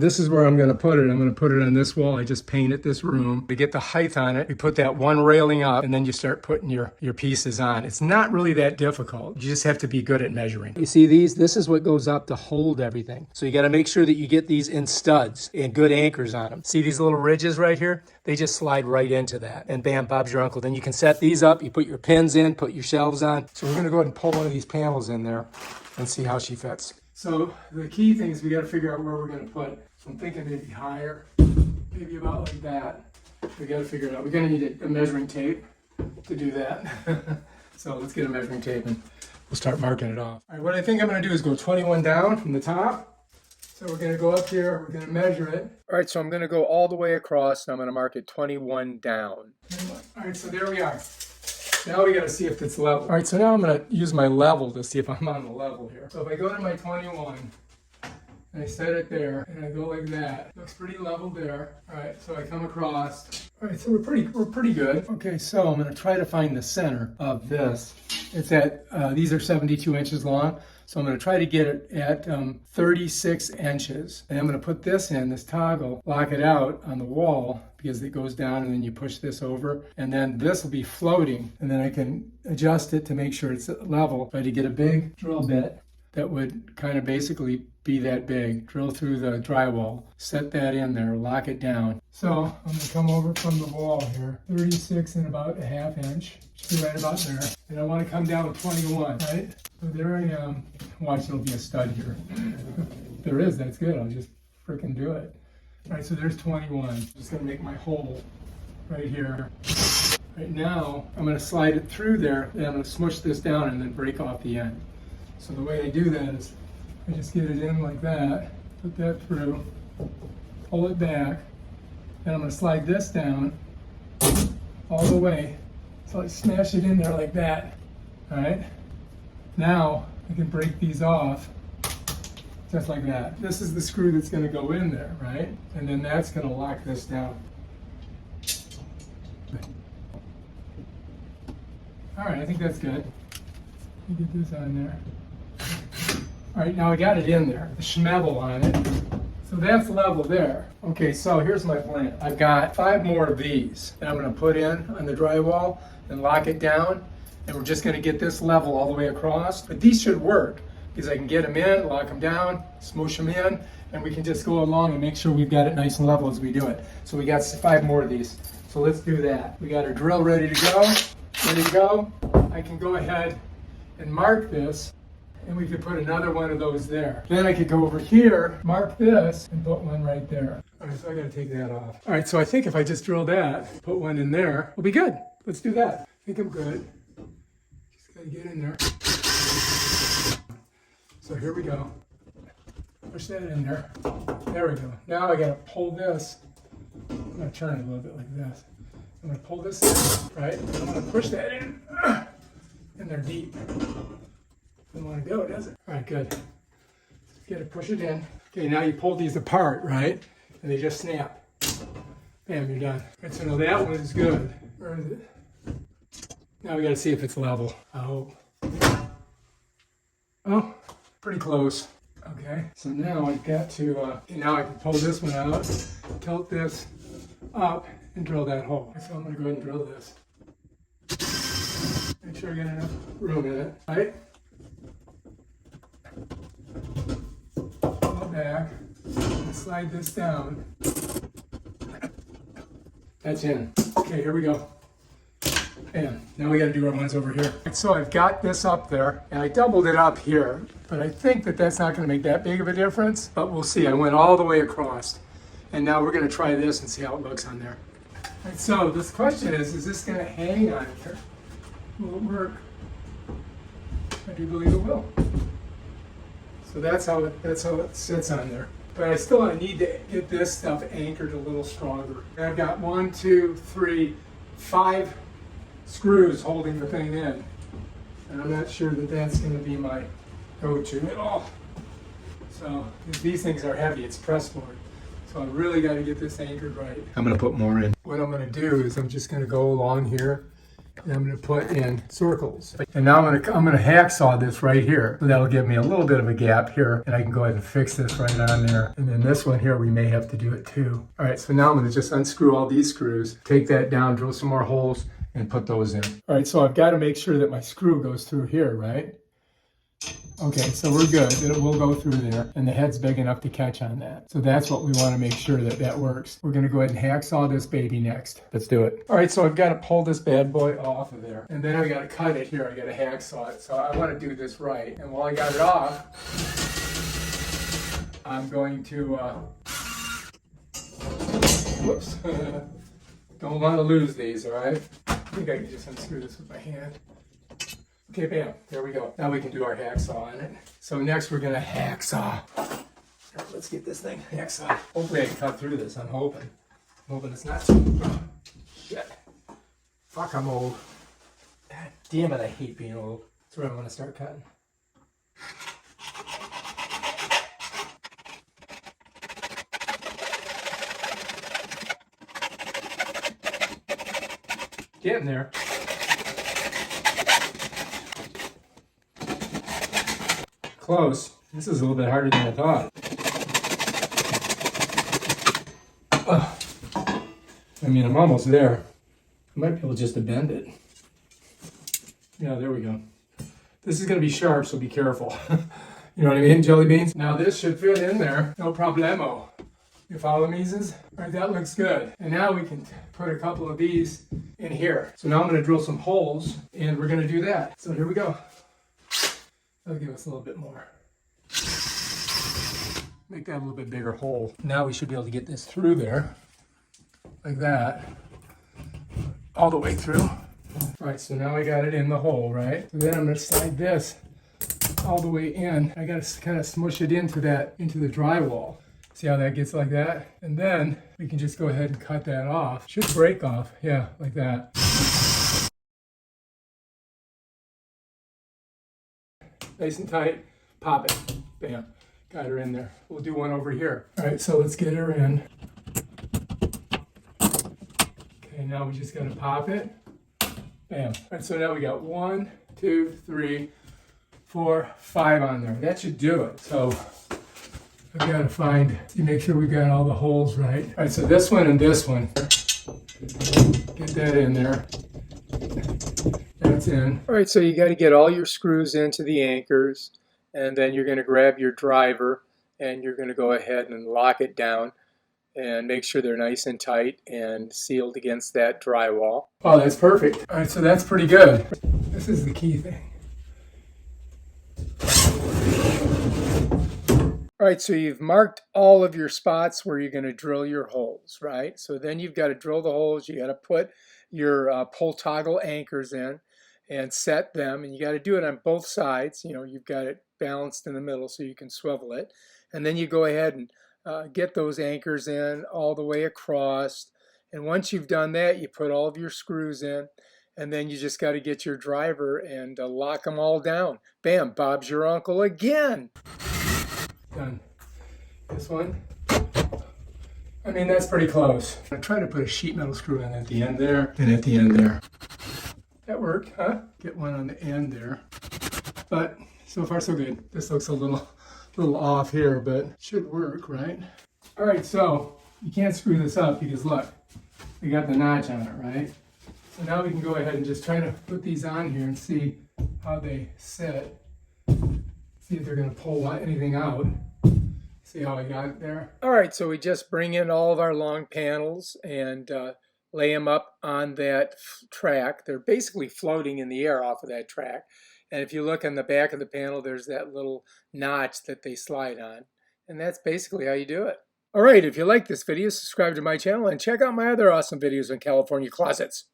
This is where I'm going to put it. I'm going to put it on this wall. I just painted this room. To get the height on it, we put that one railing up and then you start putting your pieces on. It's not really that difficult. You just have to be good at measuring. You see these? This is what goes up to hold everything. So you got to make sure that you get these in studs and good anchors on them. See these little ridges right here? They just slide right into that. And bam, Bob's your uncle. Then you can set these up. You put your pins in, put your shelves on. So we're going to go ahead and pull one of these panels in there and see how she fits. So the key thing is we got to figure out where we're going to put. So I'm thinking maybe higher, maybe about like that. We got to figure it out. We're going to need a measuring tape to do that. So let's get a measuring tape and we'll start marking it off. All right, what I think I'm going to do is go 21 down from the top. So we're going to go up here, we're going to measure it. All right, so I'm going to go all the way across and I'm going to mark it 21 down. All right, so there we are. Now we got to see if it's level. All right, so now I'm going to use my level to see if I'm on the level here. So if I go to my 21, and I set it there, and I go like that. Looks pretty level there. All right, so I come across. All right, so we're pretty good. Okay, so I'm gonna try to find the center of this. It's at, these are 72 inches long. So I'm gonna try to get it at 36 inches. And I'm gonna put this in, this toggle, lock it out on the wall because it goes down and then you push this over. And then this will be floating. And then I can adjust it to make sure it's level. Try to get a big drill bit that would kind of basically be that big. Drill through the drywall, set that in there, lock it down. So I'm gonna come over from the wall here, 36 and about a half inch. Should be right about there. And I wanna come down to 21, right? So there I am. Watch, there'll be a stud here. If there is, that's good. I'll just freaking do it. All right, so there's 21. I'm just gonna make my hole right here. Right now, I'm gonna slide it through there, and I'm gonna smush this down and then break off the end. So the way I do that is I just get it in like that, put that through, pull it back, and I'm going to slide this down all the way. So I smash it in there like that. All right. Now I can break these off just like that. This is the screw that's going to go in there, right? And then that's going to lock this down. All right, I think that's good. Let me get this on there. All right, now I got it in there, the schmevel on it. So that's level there. Okay, so here's my plan. I've got 5 more of these that I'm gonna put in on the drywall and lock it down. And we're just gonna get this level all the way across. But these should work because I can get them in, lock them down, smoosh them in, and we can just go along and make sure we've got it nice and level as we do it. So we got 5 more of these. So let's do that. We got our drill ready to go. Ready to go. I can go ahead and mark this. And we could put another one of those there. Then I could go over here, mark this, and put one right there. All right, so I gotta take that off. All right, so I think if I just drill that, put one in there, we'll be good. Let's do that. I think I'm good. Just gotta get in there. So here we go. Push that in there. There we go. Now I gotta pull this. I'm gonna turn it a little bit like this. I'm gonna pull this in, right? I'm gonna push that in. In there deep. Doesn't want to go, does it? All right, good. You gotta push it in. Okay, now you pull these apart, right? And they just snap. Bam, you're done. All right, so now that one is good. Where is it? Now we gotta see if it's level. I hope. Oh, pretty close. Okay, so now I've got to, now I can pull this one out, tilt this up, and drill that hole. So I'm gonna go ahead and drill this. Make sure I get enough room in it, right? Back and slide this down. That's in. Okay, here we go. And now we got to do our ones over here. So I've got this up there and I doubled it up here, but I think that that's not going to make that big of a difference, but we'll see. I went all the way across and now we're going to try this and see how it looks on there. All right, so this question is this going to hang on here? Will it work? I do believe it will. So that's how it sits on there. But I still need to get this stuff anchored a little stronger. And I've got 1, 2, 3, 5 screws holding the thing in. And I'm not sure that that's going to be my go-to at all. So these things are heavy, it's pressboard. So I really got to get this anchored right. I'm going to put more in. What I'm going to do is I'm just going to go along here And I'm going to put in circles. And now I'm going to hacksaw this right here. So that'll give me a little bit of a gap here, and I can go ahead and fix this right on there. And then this one here, we may have to do it too. All right, so now I'm going to just unscrew all these screws, take that down, drill some more holes, and put those in. All right, so I've got to make sure that my screw goes through here, right? Okay, so we're good. It will go through there, and the head's big enough to catch on that. So that's what we want to make sure that that works. We're going to go ahead and hacksaw this baby next. Let's do it. All right, so I've got to pull this bad boy off of there, and then I got to cut it here. I got to hacksaw it. So I want to do this right. And while I got it off, I'm going to, whoops. Don't want to lose these, all right? I think I can just unscrew this with my hand. Okay, bam, there we go. Now we can do our hacksaw on it. So next we're gonna hacksaw. Let's get this thing hacksaw. Hopefully I can cut through this, I'm hoping. It's not too, shit. Fuck, I'm old. God damn it, I hate being old. That's where I'm gonna start cutting. Getting there. Close. This is a little bit harder than I thought. I mean, I'm almost there. I might be able just to bend it. Yeah, there we go. This is going to be sharp, so be careful. You know what I mean, jelly beans? Now this should fit in there. No problemo. You follow me, Z's? All right, that looks good. And now we can put a couple of these in here. So now I'm going to drill some holes, and we're going to do that. So here we go. That'll give us a little bit more. Make that a little bit bigger hole. Now we should be able to get this through there, like that, all the way through. All right, so now I got it in the hole, right? So then I'm gonna slide this all the way in. I gotta kind of smush it into the drywall. See how that gets like that? And then we can just go ahead and cut that off. Should break off, yeah, like that. Nice and tight, pop it, bam, got her in there. We'll do one over here. All right, so let's get her in. Okay, now we just gotta pop it, bam. All right, so now we got 1, 2, 3, 4, 5 on there. That should do it. So I've gotta make sure we got all the holes right. All right, so this one and this one, get that in there. That's in. All right, so you got to get all your screws into the anchors, and then you're going to grab your driver and you're going to go ahead and lock it down and make sure they're nice and tight and sealed against that drywall. Oh, that's perfect. All right, so that's pretty good. This is the key thing. All right, so you've marked all of your spots where you're going to drill your holes, right? So then you've got to drill the holes. You got to put your pull toggle anchors in and set them, and you got to do it on both sides. You know, you've got it balanced in the middle so you can swivel it, and then you go ahead and get those anchors in all the way across. And once you've done that, you put all of your screws in, and then you just got to get your driver and lock them all down. Bam, Bob's your uncle again. Done. This one. I mean, that's pretty close. I try to put a sheet metal screw in at the end there and at the end there. That worked, huh? Get one on the end there. But so far so good. This looks a little off here, but it should work, right? All right, so you can't screw this up because look, we got the notch on it, right? So now we can go ahead and just try to put these on here and see how they sit. See if they're going to pull anything out. See how I got it there? All right, so we just bring in all of our long panels and lay them up on that track. They're basically floating in the air off of that track. And if you look on the back of the panel, there's that little notch that they slide on. And that's basically how you do it. All right, if you like this video, subscribe to my channel and check out my other awesome videos on California closets.